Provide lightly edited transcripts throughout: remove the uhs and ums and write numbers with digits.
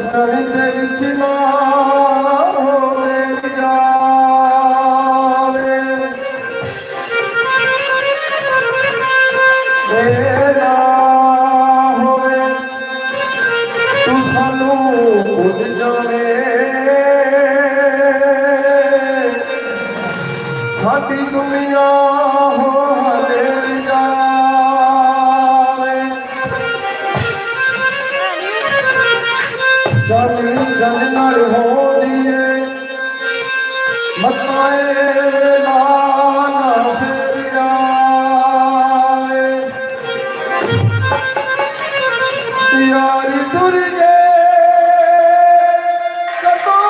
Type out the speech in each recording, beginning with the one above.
ਨਵੀਂ ਦੇ ਵਿੱਚ ਨਾ ਹੋਵੇ ਜਾਵੇ ਤੇਰਾ ਹੋਵੇ ਤੂੰ ਸਾਨੂੰ ਭੁੱਲ ਜਾਵੇ ਸਾਡੀ ਦੁਨੀਆ ਹੋਵੇ ਜਾਵੇ ਜਾਨੀ ਜਨ ਨਰ ਹੋਦੀਏ ਮਤਾਏ ਵੇਲਾ ਨਾ ਫੇਰ ਆਵੇ ਯਾਰੀ ਤੁਰ ਜੇ ਕਦੋਂ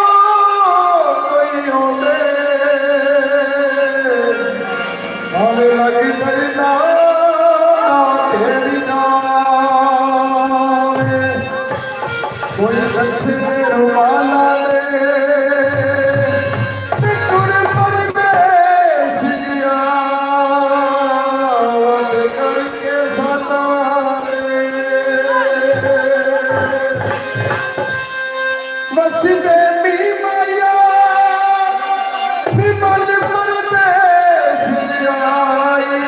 ਕੋਈ ਹੋਵੇ ਆਵੇ ਲੱਗੀ ਦਰਨਾ ਫੇਰ ਜਾਵੇ ਕੋਈ ਰੱਖੇ ਵਾਲਾ ਦੇ ਟੁਰ ਪਰਦੇਸ ਗਿਆ ਵੰਡ ਕਰਕੇ ਸਾਡਾ ਵਸਦੇ ਮੀ ਮਾਇਆ ਨਿਮਲ ਪਰਦੇਸ ਜਾਈ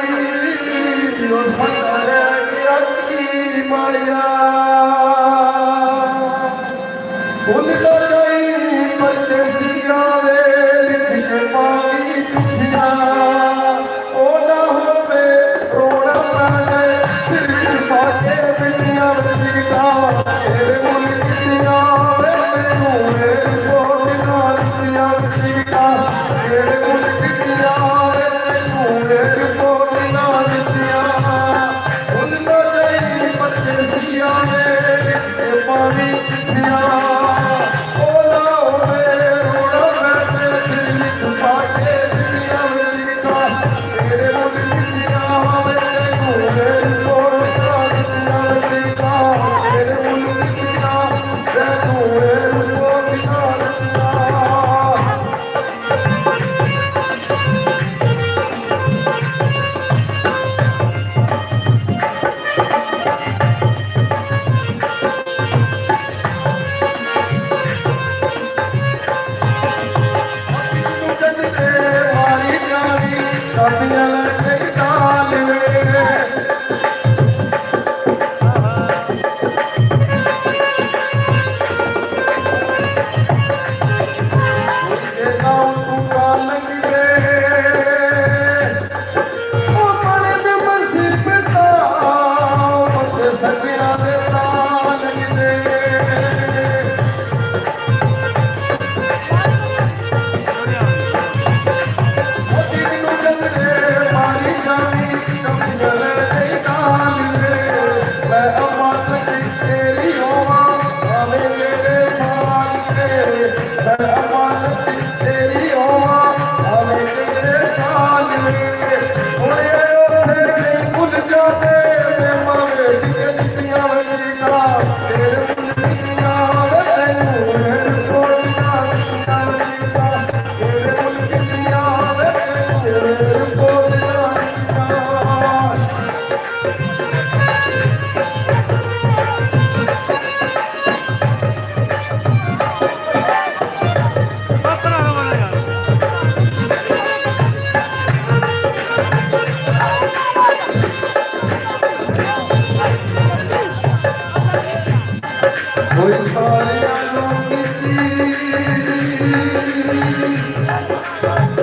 ਉਹ ਸਾਡਾ ਰਹਿ ਗਿਆ ਕੀ ਮਾਇਆ ਭੁੱਲ ਗਈ ਪਰਦੇਸੀ ਆਵੇ ਲਿਖ ਕੇ ਪਾਵੀ ਖੁਸ਼ੀਆਂ ਉਹ ਨਾ ਹੋਵੇ ਰੋਣਾ ਪੈਣੇ ਸਿਰ ਪਾ ਕੇ ਬਿਟੀਆਂ ਵਜੀਦਾ ਤੇਰੇ ਮੁੱਲ ਦਿੱਤੀਆਂ ਵੇ ਮੈਨੂੰ ਮੇਰੇ ਕੋਲ ਨਾ ਦਿੱਤੀਆਂ ਵਜੀਦਾ ਤੇਰੇ ਮੁੱਲ ਦਿੱਤੀਆਂ ਵੇ ਮੈਨੂੰ ਮੇਰੇ ਕੋਲ ਨਾ ਦਿੱਤੀਆਂ ਭੁੱਲ ਗਈ ਪਰਦੇਸੀ ਆਵੇ ਲਿਖ ਕੇ ਪਾਵੀ ਖੁਸ਼ੀਆਂ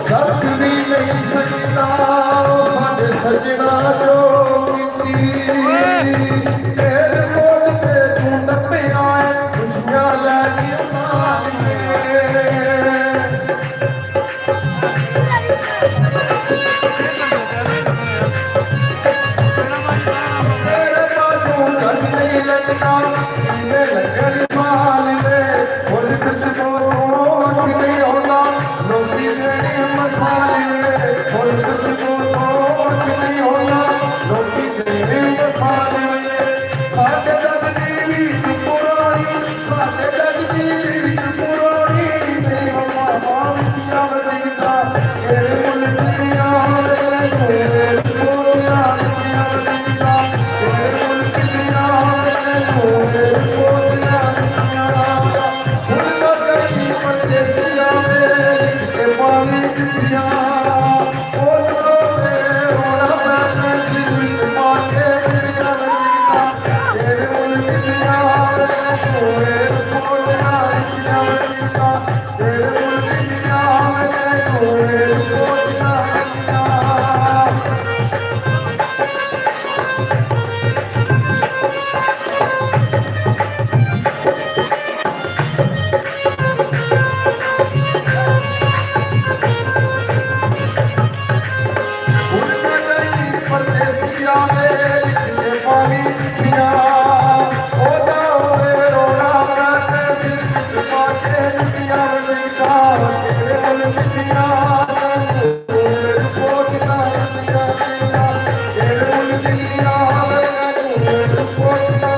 दस भी नहीं सकता साढ़े सजना जो तेरे कोल पे तू नपे आए खुशियां लैके तेरे बाजू घर नहीं लगता लगन साल में फुल कुछ नहीं होता लोगी मसाले फुल कुछ नहीं होता लोगी मसाले साढ़े जग दी पुरानी साढ़े जग दी पुरानी मेरी मम्मा बापिया बदलता तेरे मुल दुनिया तेरे कोल तेरे मुल दुनिया जावे लिखते पानी चिट्ठियां हो जाओ रोना करके सिर चुका के दुनिया में मिलता तेरे मन मिट्टियां रिपोर्ट ना दिया तेरे मन दिया रिपोर्ट ना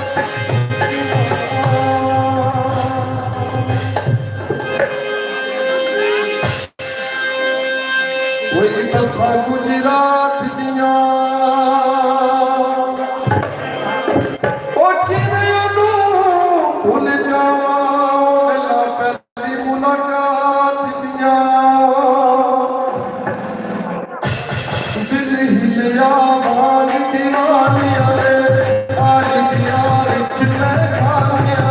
कोई बसा गुजरात दिया भुल जावा पहली मुलाकात दिया दिल हिलिया बाल दीवानिया रे आज दिया चिट्ठे खानिया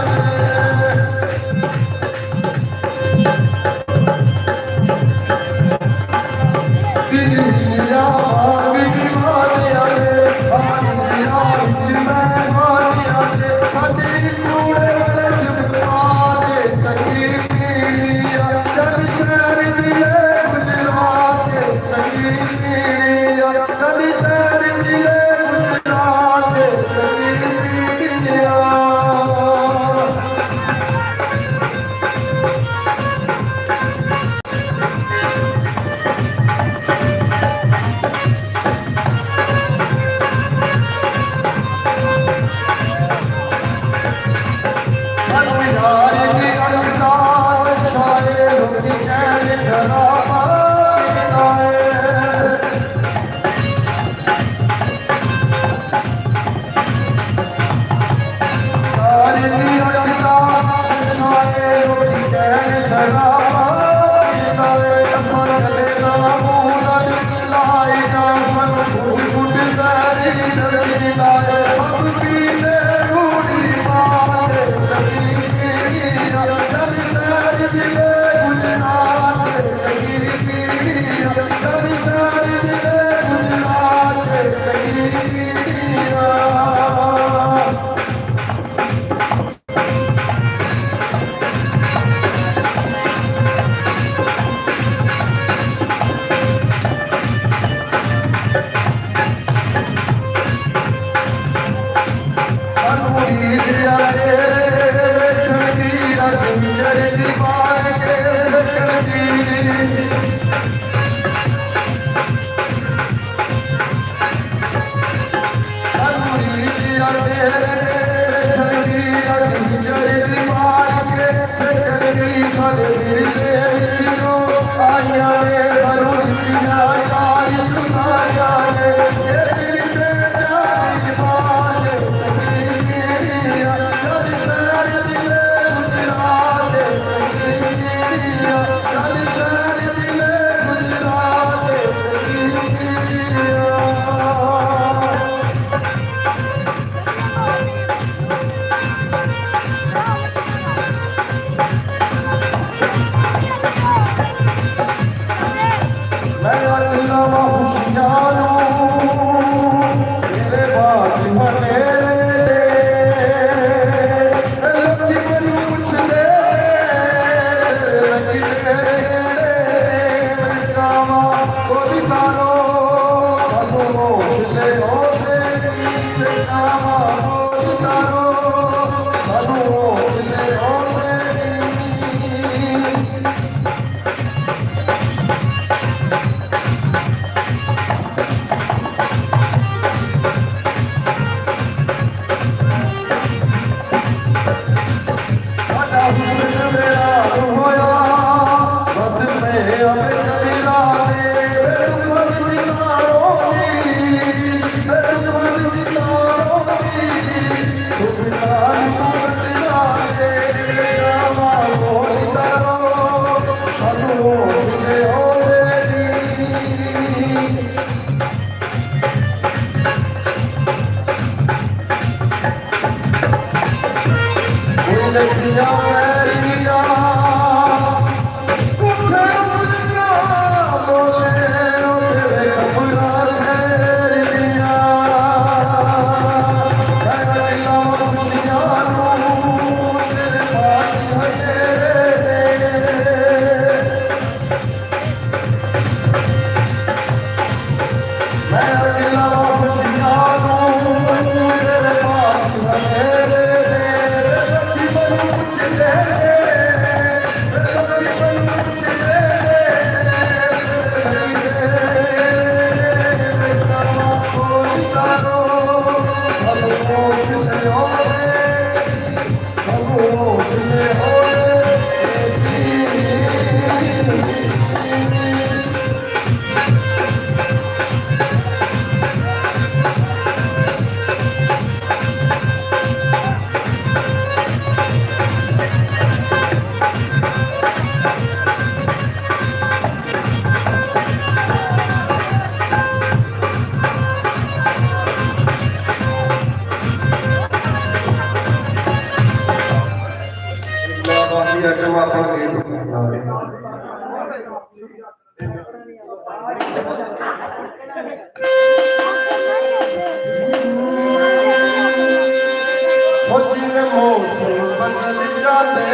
जिन मौसम बदल जाते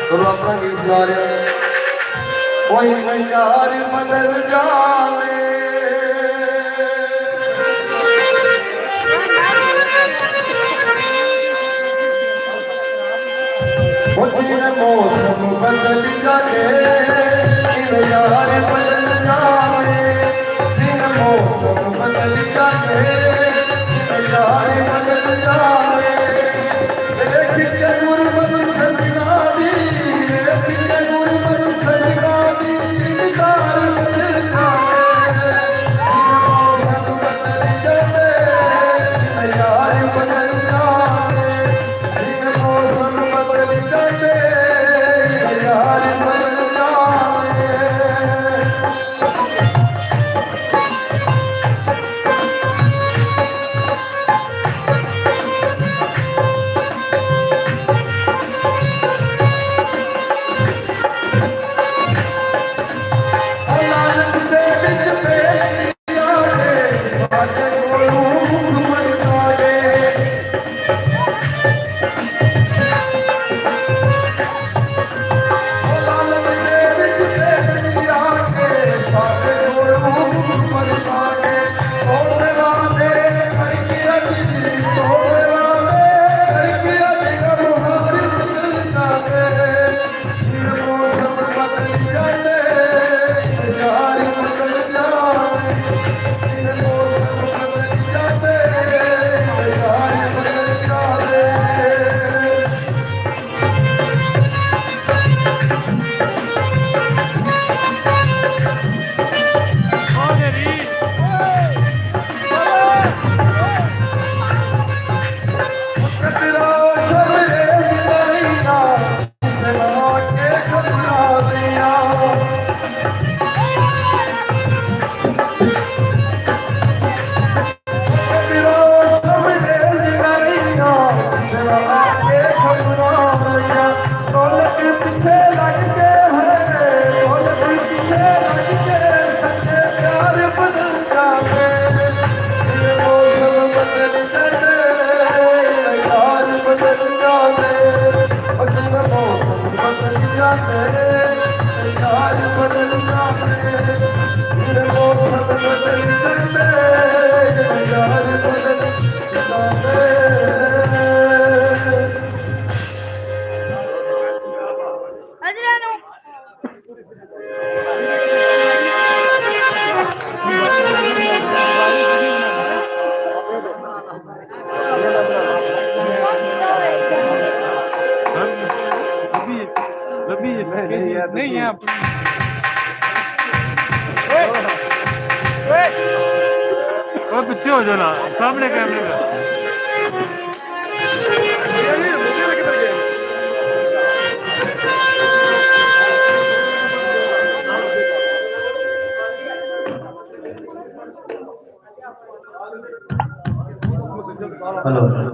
तो अपना गीत सुना रहे कोई यार बदल जावे जिन मौसम बदल जाते यार बदल जावे जिन मौसम बदल जाते यार बदल जावे गुरबत सजना दी गुरबत सजना दी दिलदार बदल जावे मौसम बदल जाते यार बदल जावे मौसम बदल जाते यार बदल जावे नहीं है वो पीछे हो जाना सामने कैमरे का हेलो